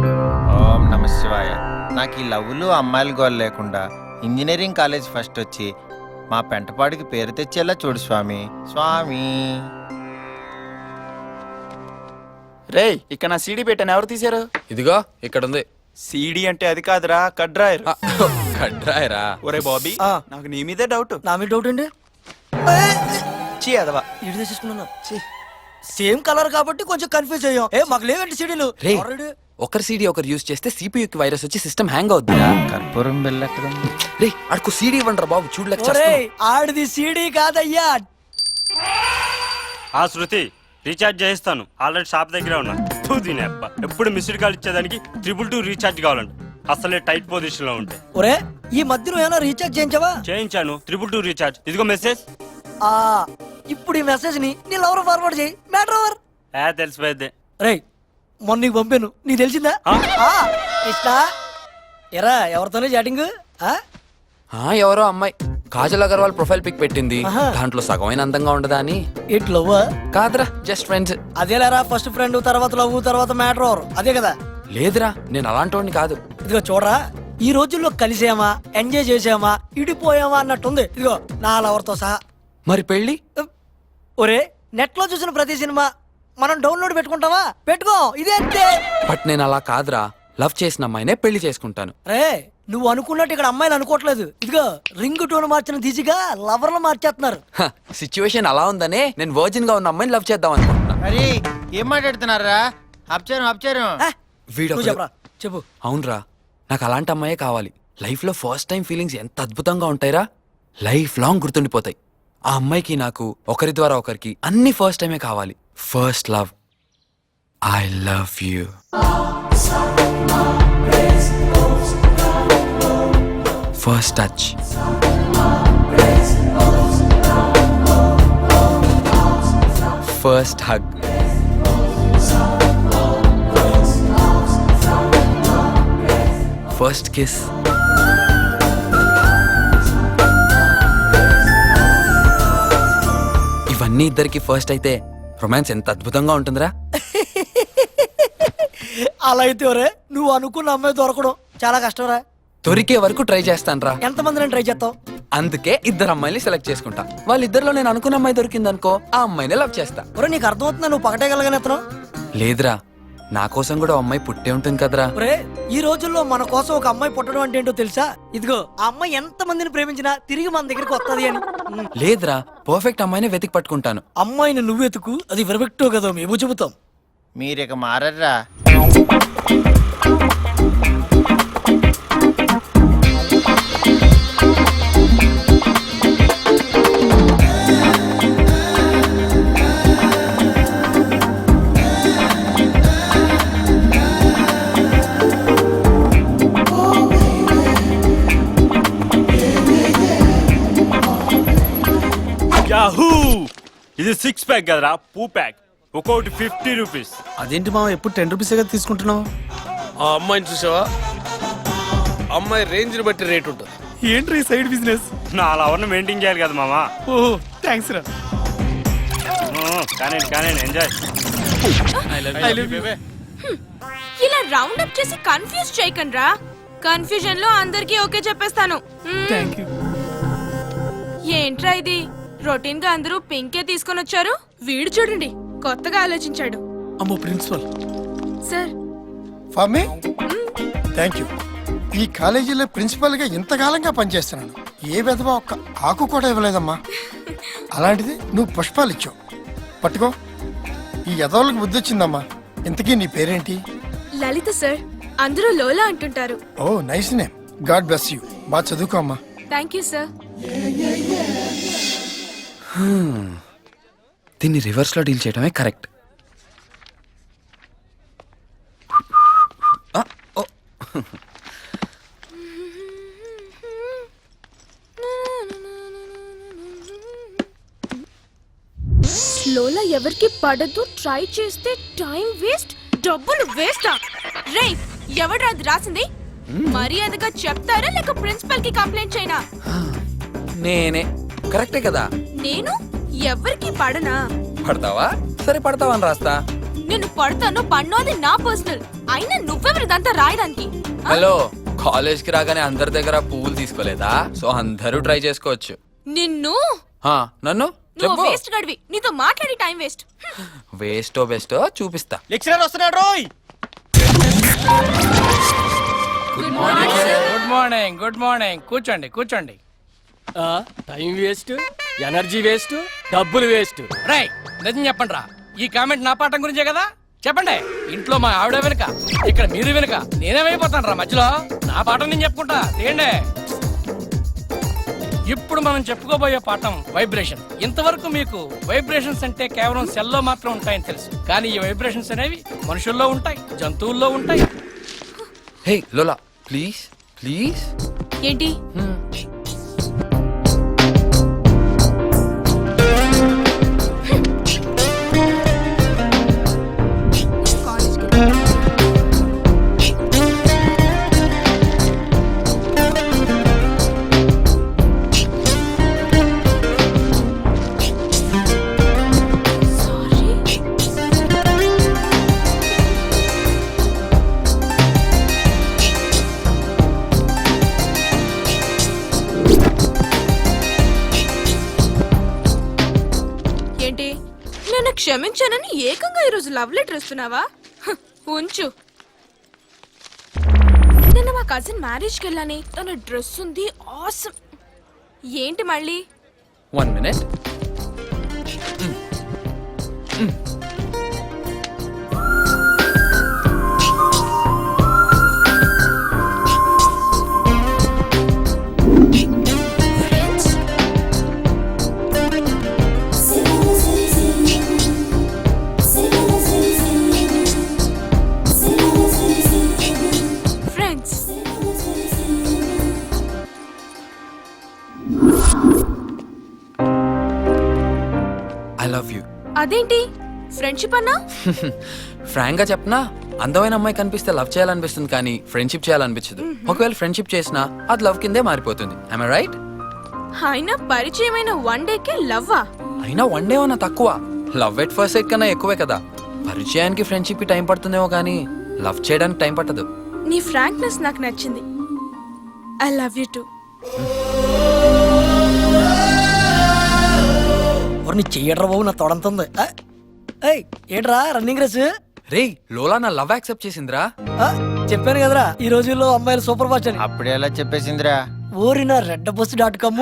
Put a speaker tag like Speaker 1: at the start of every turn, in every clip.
Speaker 1: ఓం నమ శివాయ. నాకు ఈ లవ్వులు అమ్మాయిల గోల్ లేకుండా ఇంజనీరింగ్ కాలేజ్ ఫస్ట్ వచ్చి మా పెంటపాడికి పేరు తెచ్చేలా చూడు స్వామి. స్వామి
Speaker 2: రేయ్, ఇక్కడ నా సీడీ పెట్టాను, ఎవరు తీశారు?
Speaker 3: ఇదిగో ఇక్కడ ఉంది.
Speaker 2: సీడీ అంటే అది కాదురా, కడ్రాయర్.
Speaker 3: కడ్రాయరా?
Speaker 2: ఒరే బాబీ, నాకు నీ మీదే డౌట్.
Speaker 4: నా మీద డౌట్ అండి.
Speaker 2: చీ అదవా,
Speaker 4: ఇటు తెచ్చేసుకున్నాను. సేమ్ కలర్ కాబట్టి కొంచెం కన్ఫ్యూజ్ అయ్యాం. మాకు లేవండి సీడీలు.
Speaker 3: రే, ఒకరి సీడీ ఒకరు యూజ్ చేస్తే సిపియుకి వైరస్ వచ్చి సిస్టమ్ హ్యాంగ్ అవుద్దిరా.
Speaker 1: కర్పూరం బిల్ ఎక్కడ ఉంది?
Speaker 3: రే, అడుకు సీడీ ఇవ్వండి రా బాబు, చూడలేక
Speaker 4: ఆడిది సీడీ కాదయ్యా.
Speaker 5: ఆ శృతి, రీఛార్జ్ చేయిస్తాను, ఆల్రెడీ షాప్ దగ్గరే ఉన్నా. దీని అబ్బా ఎప్పుడు మిస్డ్ కాల్ ఇచ్చేదానికి 222 రీఛార్జ్ కావాలంట. అసలే టైట్ పొజిషన్ లో ఉంటే.
Speaker 4: ఒరే, ఈ మధ్య నువ్వు ఏమైనా రీఛార్జ్ చేయించావా?
Speaker 5: చేయించాను, 222 రీఛార్జ్. ఇదిగో మెసేజ్.
Speaker 4: ఇప్పుడు ఈ మెసేజ్ ని నీ లవర్ ఫార్వర్డ్ చేయి. Matter over.
Speaker 5: తెలిసిపోయింది.
Speaker 4: రే, మొన్న నీకు పంపాను, నీకు తెలిసిందా? ఇష్టా ఎరా ఎవరితోనే చాటింగ్?
Speaker 3: ఎవరో అమ్మాయి కాజల్ అగర్వాల్ ప్రొఫైల్ పిక్ పెట్టింది. దాంట్లో సగమైన అందంగా ఉండదా అని.
Speaker 4: ఇట్లా
Speaker 3: కాదురా, జస్ట్ ఫ్రెండ్స్.
Speaker 4: అదేలేరా, ఫస్ట్ ఫ్రెండ్, తర్వాత లవ్, తర్వాత మ్యాటర్ ఓవర్, అదే కదా.
Speaker 3: లేదురా, నేను అలాంటి వాడిని కాదు.
Speaker 4: ఇదిగో చూడరా, ఈ రోజుల్లో కలిసామా, ఎంజాయ్ చేసామా, ఇడిపోయామా అన్నట్టుంది. ఇదిగో నా లవర్తో సహా.
Speaker 3: మరి పెళ్ళి?
Speaker 4: ఒరే, నెట్ లో చూసిన ప్రతి సినిమా మనం డౌన్లోడ్ పెట్టుకుంటావా? పెట్టుకో, ఇదే అంతే.
Speaker 3: బట్ నేను అలా కాదురా, లవ్ చేసిన అమ్మాయినే పెళ్లి చేసుకుంటాను.
Speaker 4: రే, నువ్వు అనుకున్నట్టు ఇక్కడ అమ్మాయిలు అనుకోవట్లేదు. ఇదిగో రింగ్ టోన్ మార్చిన దిశగా లవర్లు మార్చేస్తున్నారు.
Speaker 3: సిచ్యువేషన్ అలా ఉందనే నేను వర్జిన్ గా ఉన్న అమ్మాయిని లవ్ చేద్దాం అనుకుంటున్నా.
Speaker 1: అరే ఏం మాట్లాడుతున్నారా? అప్చారం
Speaker 3: వీడు
Speaker 4: నువ్వు చెప్పరా, చెప్పు.
Speaker 3: అవునరా, నాకు అలాంటి అమ్మాయే కావాలి. లైఫ్ లో ఫస్ట్ టైం ఫీలింగ్స్ ఎంత అద్భుతంగా ఉంటాయిరా, లైఫ్ లాంగ్ గుర్తుండిపోతాయి. ఆ అమ్మాయికి నాకు ఒకరి ద్వారా ఒకరికి అన్ని ఫస్ట్ టైమే కావాలి. First love. I love you. First touch. First hug. First kiss. ఇవన్నీ ఇద్దరికి ఫస్ట్ అయితే రొమాన్స్ ఎంత అద్భుతంగా ఉంటుందిరా.
Speaker 4: అలా అయితే ఒరే, నువ్వు అనుకున్న అమ్మాయి దొరకడం చాలా కష్టంరా.
Speaker 3: దొరికే వరకు ట్రై చేస్తానురా.
Speaker 4: ఎంతమంది ట్రై చేస్తావు?
Speaker 3: అందుకే ఇద్దరు అమ్మాయిని సెలెక్ట్ చేసుకుంటా. వాళ్ళిద్దరిలో నేను అనుకున్న అమ్మాయి దొరికిందనుకో, ఆ అమ్మాయిని లవ్ చేస్తా.
Speaker 4: ఒరే, నీకు అర్థమవుతుందా నువ్వు పకటేయగలగానే ఎత్తనం?
Speaker 3: లేదురా, నా కోసం కూడా ఓ అమ్మాయి పుట్టే ఉంటుంది కదరా.
Speaker 4: ఒరే, ఈ రోజుల్లో మన కోసం ఒక అమ్మాయి పుట్టడం అంటే ఏంటో తెలుసా? ఇదిగో ఆ అమ్మాయి ఎంత మందిని ప్రేమించినా తిరిగి మన దగ్గరికి వస్తుంది అని.
Speaker 3: లేదురా, పర్ఫెక్ట్ అమ్మాయిని వెతికి పట్టుకుంటాను.
Speaker 4: అమ్మాయిని నువ్వెతుకు, అది పర్ఫెక్టో కదా మేము చెబుతాం.
Speaker 1: మీరిక మారర్రా.
Speaker 5: యాహూ, ఇది 6 ప్యాక్ కదరా, పూ ప్యాక్. ఒక్కొక్కటి 50 రూపీస్.
Speaker 6: అదేంటి మామ, ఎప్పుడు 10 రూపీస్ తీసుకుంటున్నావు?
Speaker 7: ఆ అమ్మాయిని చూసావా? అమ్మాయి రేంజ్ ని బట్టి రేట్ ఉంటుంది.
Speaker 6: ఏంటి సైడ్ బిజినెస్?
Speaker 5: నా లవర్ని మెయింటైన్ చేయాలి కదా మామా.
Speaker 6: ఓహో, థ్యాంక్స్ రా.
Speaker 5: కానీ ఎంజాయ్.
Speaker 8: ఇలా రౌండ్ అప్ చేసి కన్ఫ్యూజ్ చేయకండి రా. కన్ఫ్యూజన్ లో అందరికీ ఓకే చెప్పేస్తాను.
Speaker 6: థాంక్యూ.
Speaker 8: ఏంట్రా ఇది, రొటీన్ గా అందరూ పింకే తీసుకొని వచ్చారు. వీడు చూడండి కొత్తగా ఆలోచించాడు.
Speaker 6: అమ్మో ప్రిన్సిపల్
Speaker 8: సార్.
Speaker 9: ఫామీ, థ్యాంక్ యూ. ఈ కాలేజీలో ప్రిన్సిపల్ గా ఇంతకాలంగా పనిచేస్తున్నాను. ఏ విధవా ఒక్క ఆకు కూడా ఇవ్వలేదమ్మా. అలాంటిది నువ్వు పుష్పాలు ఇచ్చావు. పట్టుకో, ఈ యదవులకు బుద్ధి వచ్చిందమ్మా. ఇంతకీ నీ పేరేంటి?
Speaker 8: లలిత సార్, అందరూ లోలా అంటుంటారు.
Speaker 9: Oh nice name. God bless you. బాగా చదువుకో అమ్మా.
Speaker 8: Thank you sir.
Speaker 3: దీన్ని రివర్స్ లో డీల్ చేయడమే కరెక్ట్.
Speaker 8: లోలా ఎవరికి పడదు, ట్రై చేస్తే టైం వేస్ట్, డబ్బులు వేస్టా? రే, ఎవడ్రా అది రాసింది? మర్యాదగా చెప్తారా లేక ప్రిన్సిపల్ కి కంప్లైంట్ చేయనా?
Speaker 3: నేనే. కరెక్టే కదా?
Speaker 8: నేను ఎవరికి పడనా?
Speaker 3: పడతావా? సరే పడతావని రాస్తా.
Speaker 8: నేను పడతాను పన్ను, అది నా పర్సనల్. అయినా నువ్వెవరు పేపర్ ఇదంతా రాయడానికి ఆ?
Speaker 3: హలో కాలేజ్ కి రాగానే అందరి దగ్గర పువ్వులు తీసుకోలేదా? సో అందరూ ట్రై చేసుకోవచ్చు.
Speaker 8: నిన్ను
Speaker 3: నన్ను
Speaker 8: నువ్వు
Speaker 3: చెప్పు.
Speaker 8: వేస్ట్ గడివి, నీతో మాట్లాడి టైం వేస్ట్.
Speaker 3: వేస్టో బెస్టో చూపిస్తా.
Speaker 1: లెక్చరర్ వస్తున్నాడు రోయ్.
Speaker 8: Good morning sir.
Speaker 6: Good morning, good morning. కూర్చోండి, కూర్చోండి. టైం వేస్ట్, ఎనర్జీ వేస్ట్, డబ్బులు వేస్ట్. రై నిజం చెప్పండి రా, ఈ కామెంట్ నా పాఠం గురించే కదా? చెప్పండి. ఇంట్లో మా ఆవిడ వెనుక, ఇక్కడ మీరు వెనుక, నేనేమైపోతాను రా మధ్యలో? నా పాఠం నేను చెప్పుకుంటా, తీయండి. ఇప్పుడు మనం చెప్పుకోబోయే పాఠం వైబ్రేషన్. ఇంతవరకు మీకు వైబ్రేషన్స్ అంటే కేవలం సెల్లో మాత్రం ఉంటాయని తెలుసు, కానీ ఈ వైబ్రేషన్స్ అనేవి మనుషుల్లో ఉంటాయి, జంతువుల్లో ఉంటాయి.
Speaker 3: హే లోలా ప్లీజ్ ప్లీజ్.
Speaker 8: ఏంటి? ఏంటి, నన్ను క్షమించానని ఏకంగా ఈరోజు లవ్ లెటర్ ఇస్తున్నావా? హ, ఉంచు. నిన్న మా కజిన్ మ్యారేజ్కి వెళ్ళాని, తన డ్రెస్ ఉంది ఆసమ్. ఏంటి మళ్ళీ?
Speaker 3: 1 minute.
Speaker 8: Friends.
Speaker 3: I love you.
Speaker 8: అదేంటి ఫ్రెండ్షిప్ అన్నా?
Speaker 3: ఫ్రాంక్ గా చెప్పనా, అందమైన అమ్మాయి కనిపిస్తే లవ్ చేయాలనిపిస్తుంది కానీ ఫ్రెండ్షిప్ చేయాలనిపించదు. ఒకవేళ ఫ్రెండ్షిప్ చేసినా అది లవ్ కిందే మారిపోతుంది. I right?
Speaker 8: అయినా పరిచయమైన 1 డేకే లవ్వా?
Speaker 3: అయినా 1 డే అన్న తక్కువ. లవ్ ఎట్ ఫస్ట్ సైట్ కన్నా ఎక్కువే కదా. పరిచయానికి ఫ్రెండ్షిప్ కి టైం పడుతుందేమో కానీ లవ్ చేయడానికి టైం పట్టదు.
Speaker 8: నీ ఫ్రాంక్నెస్ నాకు నచ్చింది. I love you to.
Speaker 4: నీ చెయ్యడ్రా బాబు, నా తొడంతుంది. ఏంట్రా రన్నింగ్ రేస్?
Speaker 3: రే లోలా నా లవ్ యాక్సెప్ట్ చేసిందిరా.
Speaker 4: చెప్పాను కదరా, ఈ రోజుల్లో అమ్మాయిలు సూపర్ ఫాస్ట్ అని.
Speaker 1: అప్పుడే ఎలా చెప్పేసిందిరా?
Speaker 4: ఊరిన రెడ్డబస్సు.com.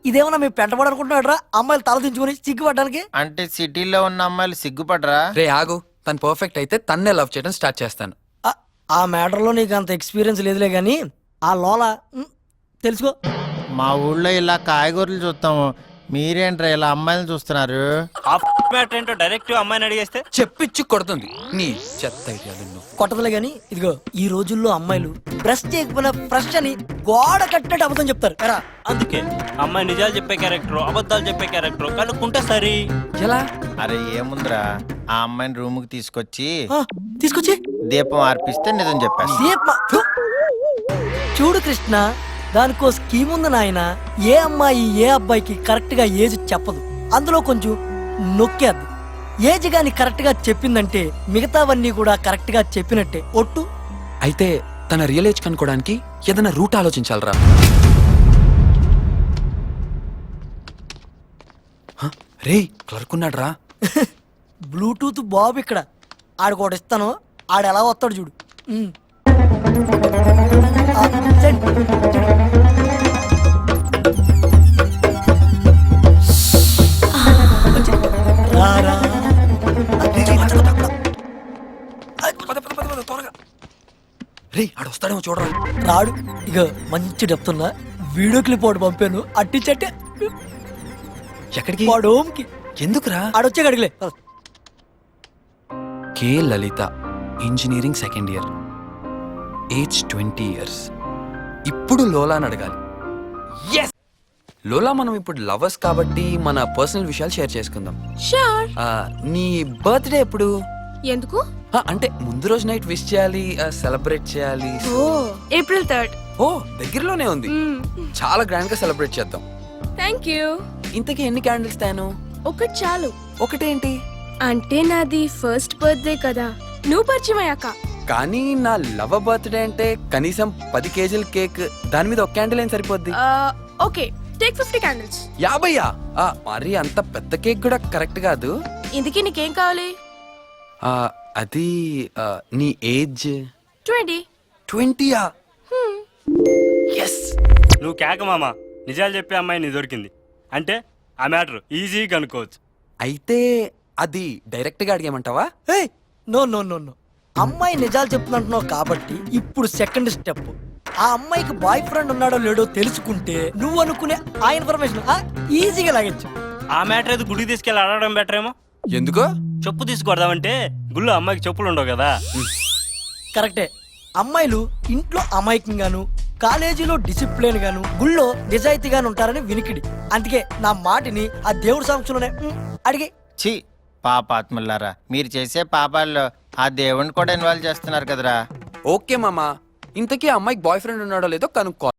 Speaker 4: ఇదేమన్నా మేము పెంటబడి అనుకుంటున్నాడ్రా? అమ్మాయిలు తల దించుకుని సిగ్గుపడ్డానికి.
Speaker 1: అంటే సిటీలో ఉన్న అమ్మాయిలు సిగ్గుపడరా?
Speaker 3: రే ఆగు, తను పర్ఫెక్ట్ అయితే తన్నే లవ్ చేయడం స్టార్ట్ చేస్తాను.
Speaker 4: ఆ మ్యాటర్లో నీకు అంత ఎక్స్పీరియన్స్ లేదులే గాని ఆ లోలా తెలుసుకో.
Speaker 1: మా ఊళ్ళో ఇలా కాయగూరలు చూస్తాము, మీరేంట్రా ఇలా అమ్మాయిలు చూస్తున్నారు?
Speaker 5: మ్యాటర్ ఏంటో డైరెక్ట్ అమ్మాయిని అడిగేస్తే
Speaker 3: చెప్పించి కొడుతుంది నీ చెత్త ఐడియాలు నువ్వు.
Speaker 4: కొట్టదులే గాని ఇదిగో, ఈ రోజుల్లో అమ్మాయిలు బ్రష్ చేయకపోయినా ఫ్రెష్ అని గోడ కట్టినట్టు అబద్ధం చెప్తారు. ఎరా
Speaker 5: అందుకే అమ్మాయి నిజాలు చెప్పే క్యారెక్టర్, అబద్ధాలు చెప్పే క్యారెక్టర్ కనుక్కుంటే సరి.
Speaker 3: ఎలా?
Speaker 1: అరే ఏముందిరా, ఆ అమ్మాయిని రూమ్ కి తీసుకొచ్చి
Speaker 4: తీసుకొచ్చి
Speaker 1: దీపం ఆర్పిస్తే నిజం చెప్పేస్తా.
Speaker 4: చూడు కృష్ణ, దానికో స్కీమ్ ఉంది నాయన. ఏ అమ్మాయి ఏ అబ్బాయికి కరెక్ట్ గా ఏజ్ చెప్పదు, అందులో కొంచెం నొక్కేద్దు. ఏజ్ గాని కరెక్ట్ గా చెప్పిందంటే మిగతావన్నీ కూడా కరెక్ట్ గా చెప్పినట్టే ఒట్టు.
Speaker 3: అయితే తన రియల్ ఏజ్ కనుక్కోడానికి ఏదైనా రూట్ ఆలోచించాలరా. రే క్లర్క్ ఉన్నాడు రా.
Speaker 4: బ్లూటూత్ బాబు ఇక్కడ, ఆడికోటి ఇస్తాను, ఆడు ఎలా వస్తాడు చూడు. సరే. రారా.
Speaker 3: రే ఆడు వస్తాడేమో చూడరా.
Speaker 4: రాడు. ఇక మంచి చెప్తున్నా, వీడియో క్లిప్ ఒకటి పంపాను, అట్టించట్టే
Speaker 3: ఎక్కడికి?
Speaker 4: వాడు హోమ్కి.
Speaker 3: ఎందుకురా?
Speaker 4: ఆడొచ్చే అడిగలే.
Speaker 3: K Lalitha, engineering second year, age 20 years. ఇప్పుడు లోలా అని అడగాలి. లోలా, మనం ఇప్పుడు లవర్స్ కాబట్టి మన పర్సనల్ విషయాలు షేర్ చేసుకుందాం.
Speaker 8: షూర్.
Speaker 3: నీ బర్త్డే ఎప్పుడు?
Speaker 8: ఎందుకు?
Speaker 3: అంటే ముందు రోజు నైట్ విష్ చేయాలి, సెలబ్రేట్ చేయాలి.
Speaker 8: ఓ April 3rd.
Speaker 3: ఓ దగ్గరలోనే ఉంది. చాలా గ్రాండ్ గా సెలబ్రేట్ చేద్దాం.
Speaker 8: Thank you.
Speaker 3: ఇంతకీ ఎన్ని క్యాండిల్స్ తాను?
Speaker 8: ఒకటి చాలు.
Speaker 3: ఒకటేంటి?
Speaker 8: అంటే నాది ఫస్ట్ బర్త్డే కదా, నువ్వు పరిచయం అయ్యాక
Speaker 3: కానీ నా లవ్ బర్త్డే అంటే కనీసం 10 కేజీల కేక్, దాని మీద ఒక క్యాండిల్ ఏం సరిపోద్ది?
Speaker 8: Okay take 50 candles.
Speaker 3: 50? మరి అంత పెద్ద కేక్ కూడా కరెక్ట్ కాదు.
Speaker 8: ఇందుకీ నీకేం కావాలి?
Speaker 3: ఆ, అది నీ ఏజ్
Speaker 8: 20.
Speaker 3: 20యా? ఎస్.
Speaker 5: నువ్వు కేక మామ, నిజాలు చెప్పే అమ్మాయి నీ దొరికింది అంటే ఆ మ్యాటర్ ఈజీగా అనుకోవచ్చు.
Speaker 3: అయితే అది డైరెక్ట్ గా అడిగేమంటావా?
Speaker 4: ఏయ్ నో నో నో నో, అమ్మాయి నిజాలు చెప్తున్నట్టున్నావు కాబట్టి ఇప్పుడు సెకండ్ స్టెప్. ఆ అమ్మాయికి బాయ్ ఫ్రెండ్ ఉన్నాడో లేడో తెలుసుకుంటే నువ్వు అనుకునే ఆ ఇన్ఫర్మేషన్ ఈజీగా లాగచ్చు.
Speaker 5: ఆ మ్యాటర్ అయితే గుడికి తీసుకెళ్ళి అడగడం బెటర్ ఏమో.
Speaker 3: ఎందుకో?
Speaker 5: చెప్పు తీసుకొడదామంటే గుళ్ళు అమ్మాయికి చెప్పులు ఉండవు కదా.
Speaker 4: కరెక్టే, అమ్మాయిలు ఇంట్లో అమాయకంగాను, కాలేజీలో డిసిప్లిన్ గాను, గుళ్ళో నిజాయితీగాను ఉంటారని వినికిడి. అందుకే నా మాటిని ఆ దేవుడి సమక్షంలోనే అడిగి.
Speaker 1: ఛీ పాపాత్ములారా, మీరు చేసే పాపాల్లో ఆ దేవుణ్ణి కూడా ఇన్వాల్వ్ చేస్తున్నారు కదరా.
Speaker 3: ఓకే మామా, ఇంతకీ ఆ అమ్మాయికి బాయ్ ఫ్రెండ్ ఉన్నాడో లేదో కనుక్కో.